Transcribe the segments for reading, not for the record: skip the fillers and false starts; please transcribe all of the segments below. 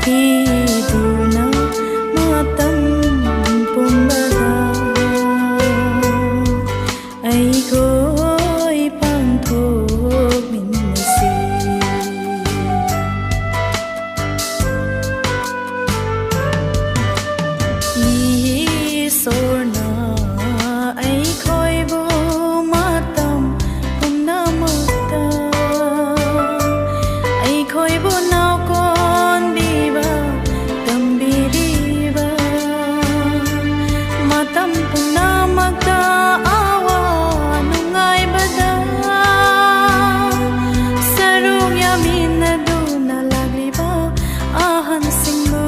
piduna matam pumbada ai khoi pangthok minasi Sorna ai khoi bo matam pumna mata ai khoi bo nau kon biba tambiriba matam pumna mata awa nungai bada sarung yamin aduna lagliba ahan singbo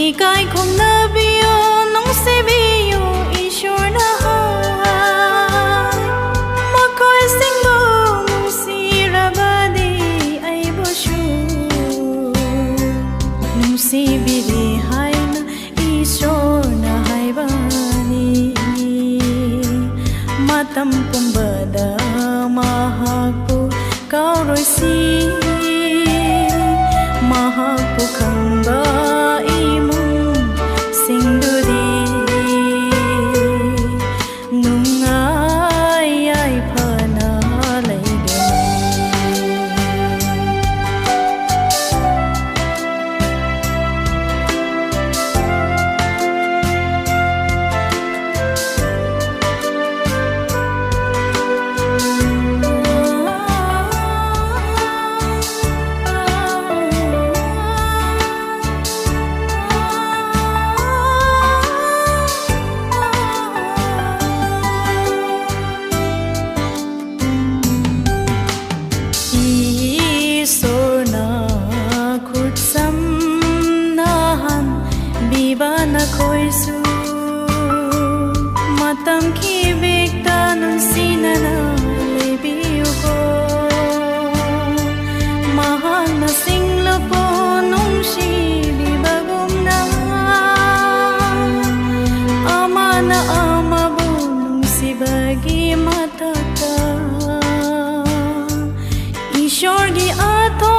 ikai khom na biyo nong se biyo ishor na hai makoi singbo nong si rabadi ai bo shu nong si biri hai na ishor na hai bani matam pumbada mahakpu kauroi si mahakpu khamba na khoi su matam ki bekta nun sinana lebiu ko mahana singla po nung shi bibagum na amana amabu nung sibagi matata ishor gi ato